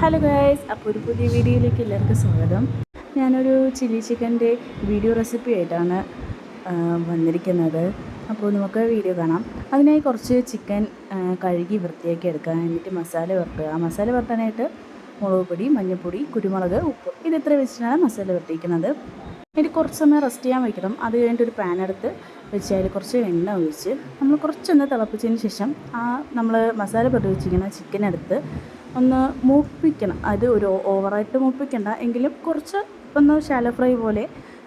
Hello guys, അപ്പോൾ ഒരു പുതിയ വീഡിയോയിലേക്ക് എല്ലാവർക്കും സ്വാഗതം. ഞാനൊരു ചില്ലി ചിക്കൻ്റെ വീഡിയോ റെസിപ്പി ആയിട്ടാണ് വന്നിരിക്കുന്നത്. അപ്പോൾ നമുക്ക് വീഡിയോ കാണാം. അതിനായി കുറച്ച് ചിക്കൻ കഴുകി വൃത്തിയാക്കി എടുക്കുക. എന്നിട്ട് മസാല പുരട്ടുക. മസാല പുരട്ടാനായിട്ട് മുളക് പൊടി, മഞ്ഞൾപ്പൊടി, കുരുമുളക്, ഉപ്പ് ഇത് ഇത്ര വെച്ചിട്ടാണ് മസാല പുരട്ടിയിരിക്കുന്നത്. എന്നിട്ട് കുറച്ച് സമയം റെസ്റ്റ് ചെയ്യാൻ വയ്ക്കണം. അത് കഴിഞ്ഞിട്ട് ഒരു പാൻ എടുത്ത് വെച്ച് അതിൽ കുറച്ച് എണ്ണ ഒഴിച്ച് നമ്മൾ കുറച്ചൊന്ന് തിളപ്പിച്ചതിന് ശേഷം നമ്മൾ മസാല പുരട്ടി വെച്ചിരിക്കുന്ന ചിക്കനെടുത്ത് ഒന്ന് മൂപ്പിക്കണം. അത് ഒരു ഓവറായിട്ട് മൂപ്പിക്കണ്ട, എങ്കിലും കുറച്ച് ഒന്ന് ഷാലോ ഫ്രൈ പോലെ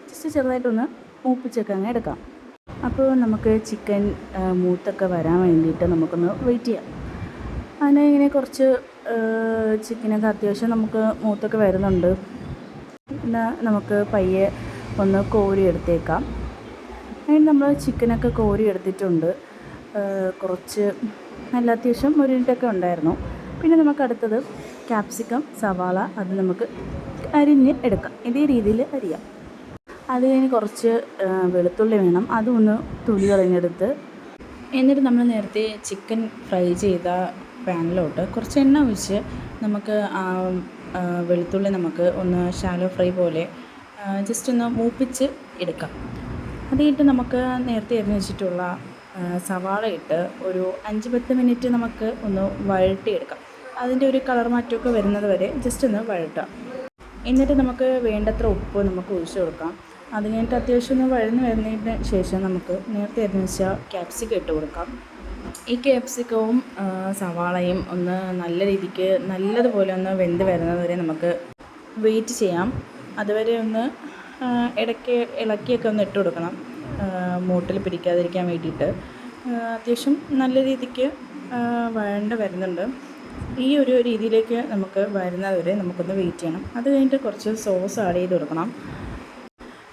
ജസ്റ്റ് ചെറുതായിട്ടൊന്ന് മൂപ്പിച്ചൊക്കെ അങ്ങ് എടുക്കാം. അപ്പോൾ നമുക്ക് ചിക്കൻ മൂത്തൊക്കെ വരാൻ വേണ്ടിയിട്ട് നമുക്കൊന്ന് വെയിറ്റ് ചെയ്യാം. അതിന് ഇങ്ങനെ കുറച്ച് ചിക്കനൊക്കെ അത്യാവശ്യം നമുക്ക് മൂത്തൊക്കെ വരുന്നുണ്ട്. പിന്നെ നമുക്ക് പയ്യെ ഒന്ന് കോരി എടുത്തേക്കാം. അതിന് നമ്മൾ ചിക്കനൊക്കെ കോരി എടുത്തിട്ടുണ്ട്. കുറച്ച് നല്ല അത്യാവശ്യം ഒരു മിനിറ്റൊക്കെ ഉണ്ടായിരുന്നു. പിന്നെ നമുക്ക് അടുത്തത് ക്യാപ്സിക്കം, സവാള അത് നമുക്ക് അരിഞ്ഞ് എടുക്കാം. ഇതേ രീതിയിൽ അരിയാം. അത് കഴിഞ്ഞ് കുറച്ച് വെളുത്തുള്ളി വേണം, അതൊന്ന് തൊലി കളഞ്ഞെടുത്ത് എന്നിട്ട് നമ്മൾ നേരത്തെ ചിക്കൻ ഫ്രൈ ചെയ്ത പാനിലോട്ട് കുറച്ച് എണ്ണ ഒഴിച്ച് നമുക്ക് വെളുത്തുള്ളി നമുക്ക് ഒന്ന് ഷാലോ ഫ്രൈ പോലെ ജസ്റ്റ് ഒന്ന് മൂപ്പിച്ച് എടുക്കാം. അത് കഴിഞ്ഞിട്ട് നമുക്ക് നേരത്തെ അരിഞ്ഞ് വെച്ചിട്ടുള്ള സവാള ഇട്ട് ഒരു 5-10 മിനിറ്റ് നമുക്ക് ഒന്ന് വഴട്ടിയെടുക്കാം. അതിൻ്റെ ഒരു കളർ മാറ്റമൊക്കെ വരുന്നത് വരെ ജസ്റ്റ് ഒന്ന് വഴട്ടാം. എന്നിട്ട് നമുക്ക് വേണ്ടത്ര ഉപ്പ് നമുക്ക് ഒഴിച്ച് കൊടുക്കാം. അത് കഴിഞ്ഞിട്ട് അത്യാവശ്യം ഒന്ന് വഴന്ന് വരുന്നതിന് ശേഷം നമുക്ക് നേരത്തെ അരിഞ്ഞ് വെച്ച ക്യാപ്സിക്കം ഇട്ട് കൊടുക്കാം. ഈ ക്യാപ്സിക്കവും സവാളയും ഒന്ന് നല്ല രീതിക്ക് നല്ലതുപോലെ ഒന്ന് വെന്ത് വരുന്നത് വരെ നമുക്ക് വെയിറ്റ് ചെയ്യാം. അതുവരെ ഒന്ന് ഇടയ്ക്ക് ഇളക്കിയൊക്കെ ഒന്ന് ഇട്ട് കൊടുക്കണം, മൂട്ടിൽ പിടിക്കാതിരിക്കാൻ വേണ്ടിയിട്ട്. അത്യാവശ്യം നല്ല രീതിക്ക് വഴണ്ട് വരുന്നുണ്ട്. ഈ ഒരു രീതിയിലേക്ക് നമുക്ക് വരുന്നത് വരെ നമുക്കൊന്ന് വെയിറ്റ് ചെയ്യണം. അത് കഴിഞ്ഞിട്ട് കുറച്ച് സോസ് ആഡ് ചെയ്ത് കൊടുക്കണം.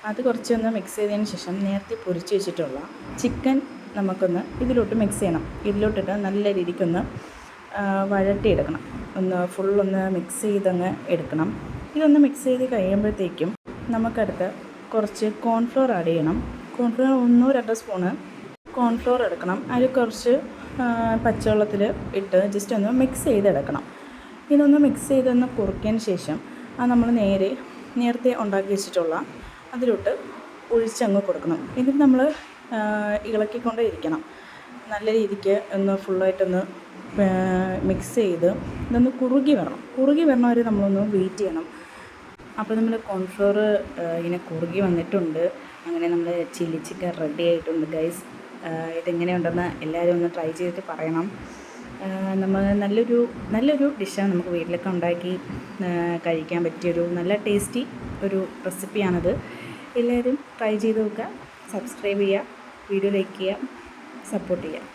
അത് കുറച്ചൊന്ന് മിക്സ് ചെയ്തതിന് ശേഷം നേരത്തെ പൊരിച്ച് വെച്ചിട്ടുള്ള ചിക്കൻ നമുക്കൊന്ന് ഇതിലോട്ട് മിക്സ് ചെയ്യണം. ഇതിലോട്ടിട്ട് നല്ല രീതിക്കൊന്ന് വഴട്ടിയെടുക്കണം. ഫുള്ളൊന്ന് മിക്സ് ചെയ്തങ്ങ് എടുക്കണം. ഇതൊന്ന് മിക്സ് ചെയ്ത് കഴിയുമ്പോഴത്തേക്കും നമുക്കടുത്ത് കുറച്ച് കോൺഫ്ലോർ ആഡ് ചെയ്യണം. കോൺഫ്ലോർ 1-2 സ്പൂണ് കോൺഫ്ലോർ എടുക്കണം. അതിൽ കുറച്ച് പച്ചവെള്ളത്തിൽ ഇട്ട് ജസ്റ്റ് ഒന്ന് മിക്സ് ചെയ്തെടുക്കണം. ഇതൊന്ന് മിക്സ് ചെയ്തൊന്ന് കുറുക്കിയതിന് ശേഷം നമ്മൾ നേരത്തെ ഉണ്ടാക്കി വെച്ചിട്ടുള്ള അതിലോട്ട് ഒഴിച്ചങ്ങ് കൊടുക്കണം. എന്നിട്ട് നമ്മൾ ഇളക്കിക്കൊണ്ടേ ഇരിക്കണം. നല്ല രീതിക്ക് ഒന്ന് ഫുള്ളായിട്ടൊന്ന് മിക്സ് ചെയ്ത് ഇതൊന്ന് കുറുകി വരണം വരെ നമ്മളൊന്ന് വെയിറ്റ് ചെയ്യണം. അപ്പോൾ നമ്മൾ കോൺഫ്ലോർ ഇങ്ങനെ കുറുകി വന്നിട്ടുണ്ട്. അങ്ങനെ നമ്മൾ ചില്ലി ചിക്കൻ റെഡി ആയിട്ടുണ്ട് ഗൈസ്. ഇതെങ്ങനെയുണ്ടെന്ന് എല്ലാവരും ഒന്ന് ട്രൈ ചെയ്തിട്ട് പറയണം. നമ്മൾ നല്ലൊരു ഡിഷാണ്. നമുക്ക് വീട്ടിലൊക്കെ ഉണ്ടാക്കി കഴിക്കാൻ പറ്റിയൊരു നല്ല ടേസ്റ്റി ഒരു റെസിപ്പിയാണത്. എല്ലാവരും ട്രൈ ചെയ്ത് നോക്കുക. സബ്സ്ക്രൈബ് ചെയ്യുക, വീഡിയോ ലൈക്ക് ചെയ്യുക, സപ്പോർട്ട് ചെയ്യുക.